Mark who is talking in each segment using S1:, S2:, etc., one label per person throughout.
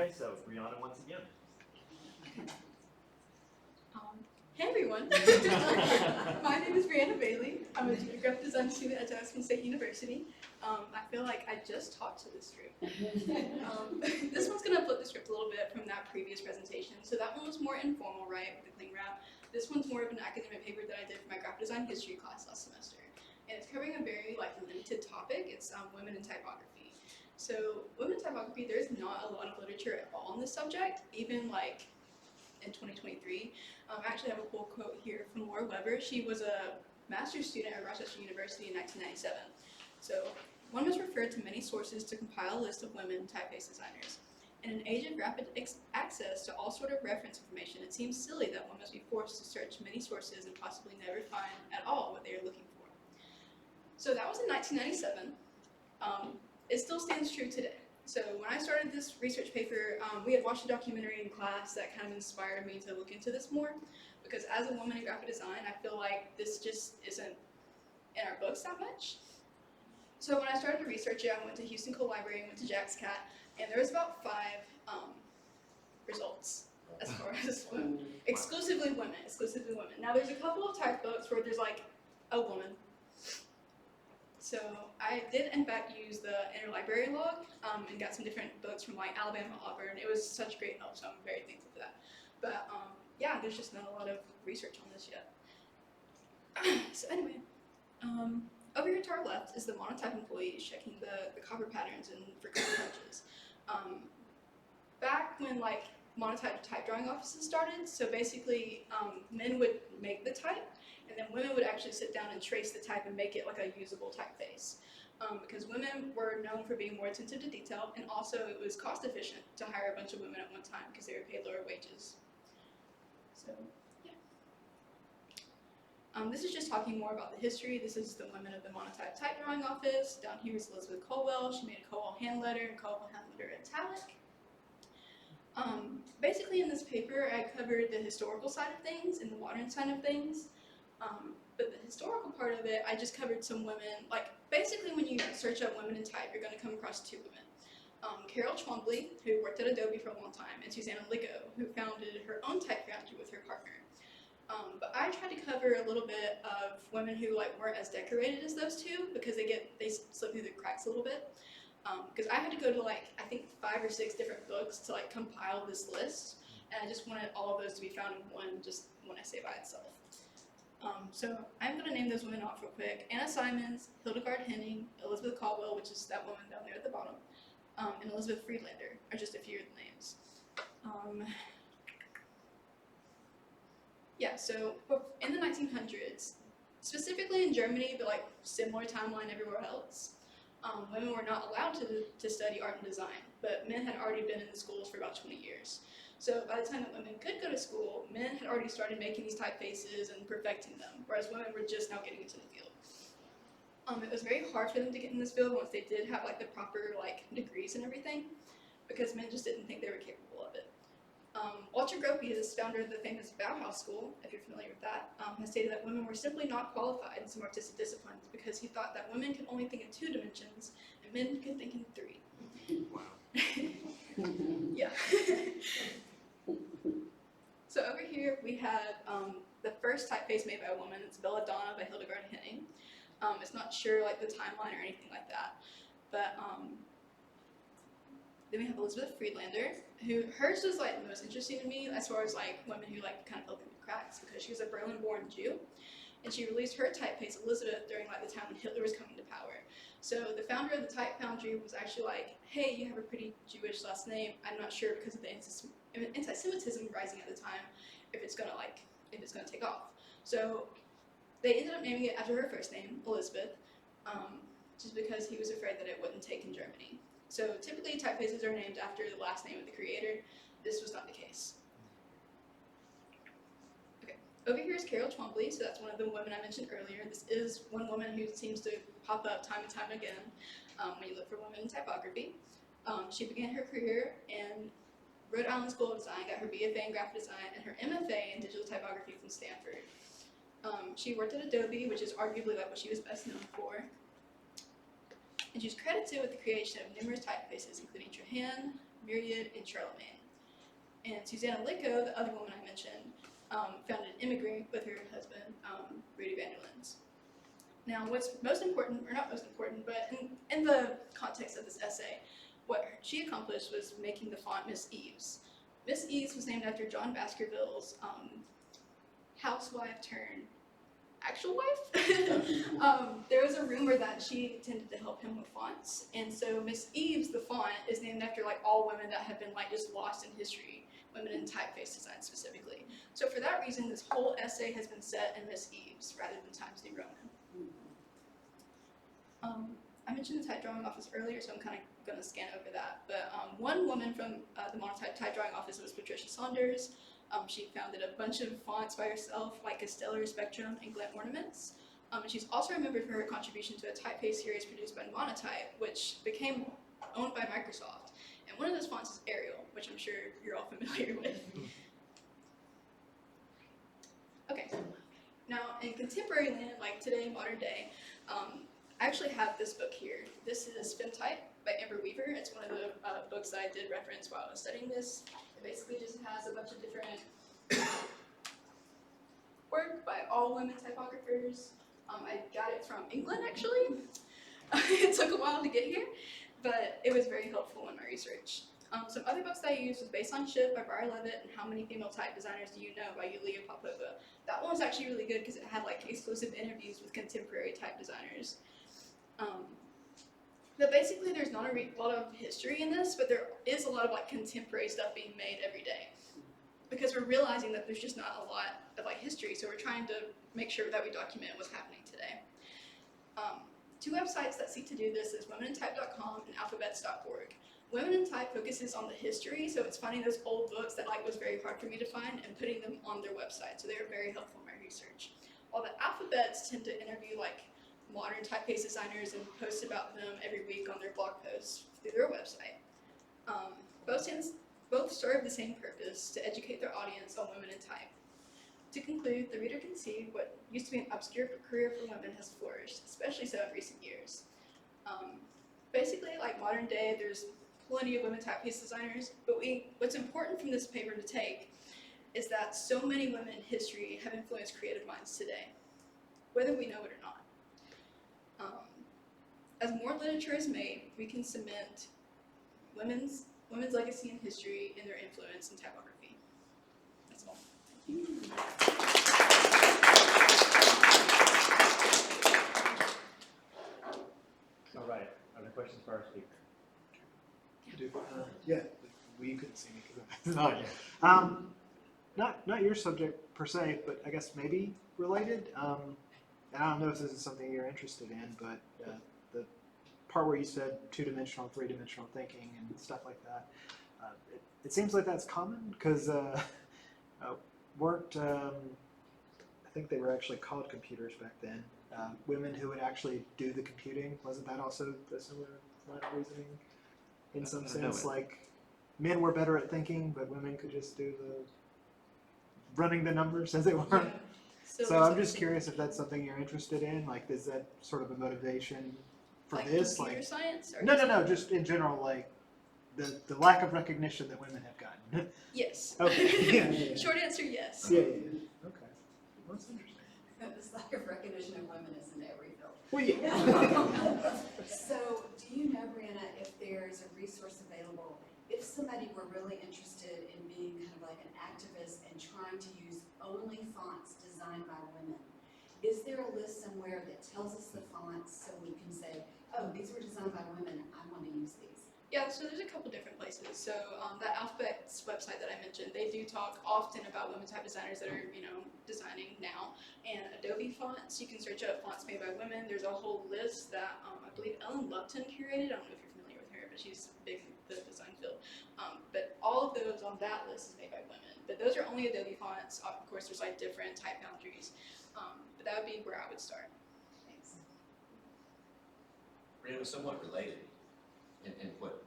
S1: Okay, so Brianna once again.
S2: Hey everyone, my name is Brianna Bailey. I'm a graphic design student at Jackson State University. I feel like I just talked to this group. This one's gonna flip the script a little bit from that previous presentation. So that one was more informal, right, with the cling wrap. This one's more of an academic paper that I did for my graphic design history class last semester, and it's covering a very limited topic. It's women in typography. So women in typography, there's not a lot of literature at all on this subject, even in 2023. I actually have a cool quote here from Laura Weber. She was a master's student at Rochester University in 1997. So one must refer to many sources to compile a list of women typeface designers. In an age of rapid access to all sort of reference information, it seems silly that one must be forced to search many sources and possibly never find at all what they are looking for. So that was in 1997. It still stands true today. So when I started this research paper, we had watched a documentary in class that kind of inspired me to look into this more, because as a woman in graphic design, I feel like this just isn't in our books that much. So when I started to research it, I went to Houston Cole Library and went to Jack's Cat, and there was about 5 results as far as exclusively women. Now there's a couple of type books where there's like a woman. So I did in fact use the interlibrary log and got some different books from like Alabama, Auburn. It was such great help, so I'm very thankful for that. But yeah, there's just not a lot of research on this yet. So anyway, over here to our left is the monotype employees checking the copper patterns and for color punches. Back when like monotype type drawing offices started, so basically men would make the type, and then women would actually sit down and trace the type and make it like a usable typeface. Because women were known for being more attentive to detail, and also it was cost efficient to hire a bunch of women at one time because they were paid lower wages. So yeah. This is just talking more about the history. This is the women of the monotype type drawing office. Down here is Elizabeth Colwell. She made a Colwell hand letter and Colwell hand letter italic. Basically in this paper, I covered the historical side of things and the modern side of things. But the historical part of it, I just covered some women. Like basically when you search up women in type, you're going to come across 2 women. Carol Twombly, who worked at Adobe for a long time, and Susanna Ligo, who founded her own type foundry with her partner. But I tried to cover a little bit of women who weren't as decorated as those 2 because they slip through the cracks a little bit. Because I had to go to I think 5 or 6 different books to compile this list, and I just wanted all of those to be found in one essay by itself. So I'm going to name those women off real quick. Anna Simons, Hildegard Henning, Elizabeth Caldwell, which is that woman down there at the bottom, and Elizabeth Friedlander are just a few of the names. Yeah, so in the 1900s, specifically in Germany, but similar timeline everywhere else, women were not allowed to study art and design, but men had already been in the schools for about 20 years. So by the time that women could go to school, men had already started making these typefaces and perfecting them, whereas women were just now getting into the field. It was very hard for them to get in this field once they did have the proper degrees and everything, because men just didn't think they were capable of it. Walter Gropius, founder of the famous Bauhaus School, if you're familiar with that, has stated that women were simply not qualified in some artistic disciplines because he thought that women could only think in 2 dimensions and men could think in 3.
S1: Wow.
S2: Yeah. So over here we had the first typeface made by a woman. It's Belladonna by Hildegard Henning. It's not sure the timeline or anything like that, but then we have Elizabeth Friedlander, who hers was the most interesting to me as far as women who kind of fell through the cracks, because she was a Berlin-born Jew, and she released her typeface Elizabeth during the time when Hitler was coming to power. So the founder of the type foundry was actually hey, you have a pretty Jewish last name. I'm not sure because of the anti-Semitism rising at the time if it's gonna take off. So they ended up naming it after her first name, Elizabeth, just because he was afraid that it wouldn't take in Germany. So typically typefaces are named after the last name of the creator. This was not the case. Okay, over here is Carol Twombly, so that's one of the women I mentioned earlier. This is one woman who seems to pop up time and time again when you look for women in typography. She began her career in Rhode Island School of Design, got her BFA in graphic design, and her MFA in digital typography from Stanford. She worked at Adobe, which is arguably what she was best known for. And she's credited with the creation of numerous typefaces, including Trahan, Myriad, and Charlemagne. And Susanna Licko, the other woman I mentioned, founded Immigrant with her husband, Rudy Vanderlins. Now, what's most important, or not most important, but in the context of this essay, what she accomplished was making the font Miss Eves. Miss Eves was named after John Baskerville's housewife turned actual wife. There was a rumor that she tended to help him with fonts, and so Miss Eves, the font, is named after like all women that have been like just lost in history, women in typeface design specifically. So for that reason, this whole essay has been set in Miss Eves rather than Times New Roman. I mentioned the type drawing office earlier, so I'm kind of going to scan over that. But one woman from the monotype type drawing office was Patricia Saunders. She founded a bunch of fonts by herself, like Castellar, Spectrum, and Glint Ornaments. And she's also remembered for her contribution to a typeface series produced by Monotype, which became owned by Microsoft. And one of those fonts is Arial, which I'm sure you're all familiar with. Okay, now in contemporary land, like today, modern day, I actually have this book here. This is FemType by Amber Weaver. It's one of the books that I did reference while I was studying this. It basically just has a bunch of different work by all women typographers. I got it from England, actually. It took a while to get here, but it was very helpful in my research. Some other books that I used was Based on Shift by Briar Levitt and How Many Female Type Designers Do You Know by Yulia Popova. That one was actually really good because it had like exclusive interviews with contemporary type designers. But basically there's not a lot of history in this, but there is a lot of like contemporary stuff being made every day. Because we're realizing that there's just not a lot of like history, so we're trying to make sure that we document what's happening today. Two websites that seek to do this is womenintype.com and alphabets.org. Women in Type focuses on the history, so it's finding those old books that like was very hard for me to find and putting them on their website, so they are very helpful in my research. While the Alphabets tend to interview like modern typeface designers and post about them every week on their blog posts through their website. Both serve the same purpose, to educate their audience on women in type. To conclude, the reader can see what used to be an obscure career for women has flourished, especially so in recent years. Basically, like modern day, there's plenty of women typeface designers, but what's important from this paper to take is that so many women in history have influenced creative minds today, whether we know it or not. As more literature is made, we can cement women's legacy in history and their influence in typography. That's all. Thank you.
S1: All right. Other questions for our speaker?
S3: Yeah, well, you couldn't see me because
S1: Oh, yeah.
S3: not your subject per se, but I guess maybe related. I don't know if this is something you're interested in, but the part where you said two-dimensional, three-dimensional thinking and stuff like that, it seems like that's common because weren't I think they were actually called computers back then. Women who would actually do the computing, wasn't that also a similar line of reasoning? In some sense, like men were better at thinking, but women could just do the running the numbers as it were.
S2: Yeah.
S3: So I'm just curious if that's something you're interested in. Like, is that sort of a motivation for
S2: like
S3: this?
S2: Computer
S3: Like,
S2: science? Or
S3: no, just in general, like the lack of recognition that women have gotten.
S2: Yes.
S3: Okay. Yeah.
S2: Short answer, yes.
S3: Yeah. Okay. Well, that's interesting.
S4: This lack of recognition of women is in every field.
S3: Well, yeah.
S4: So, do you know, Brianna, if there's a resource available, if somebody were really interested in being kind of like an activist and trying to use only fonts designed by women, is there a list somewhere that tells us the fonts so we can say, oh, these were designed by women, I want to use these?
S2: Yeah, so there's a couple different places. So that Alphabets website that I mentioned, they do talk often about women type designers that are, designing now. And Adobe fonts, you can search up fonts made by women. There's a whole list that I believe Ellen Lupton curated. I don't know if you're familiar with her, but she's big in the design field. But all of those on that list is made by women. But those are only Adobe fonts. Of course, there's like different type boundaries. But that would be where I would start.
S4: Thanks.
S5: Brianna, somewhat related, and what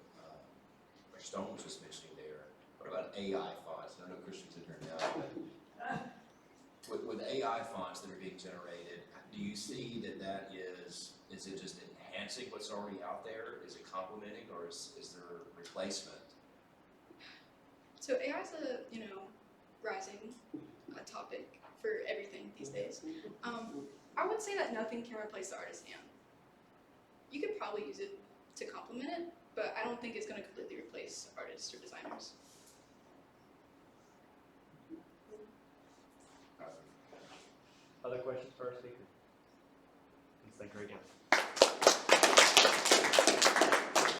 S5: Stone was just mentioning there, what about AI fonts? I know Christian's in here now, but with AI fonts that are being generated, do you see that is it just enhancing what's already out there? Is it complementing, or is there replacement
S2: So AI is a rising topic for everything these days. I would say that nothing can replace the artist's hand. You could probably use it to complement it, but I don't think it's going to completely replace artists or designers.
S1: Other questions for our speaker? It's like great.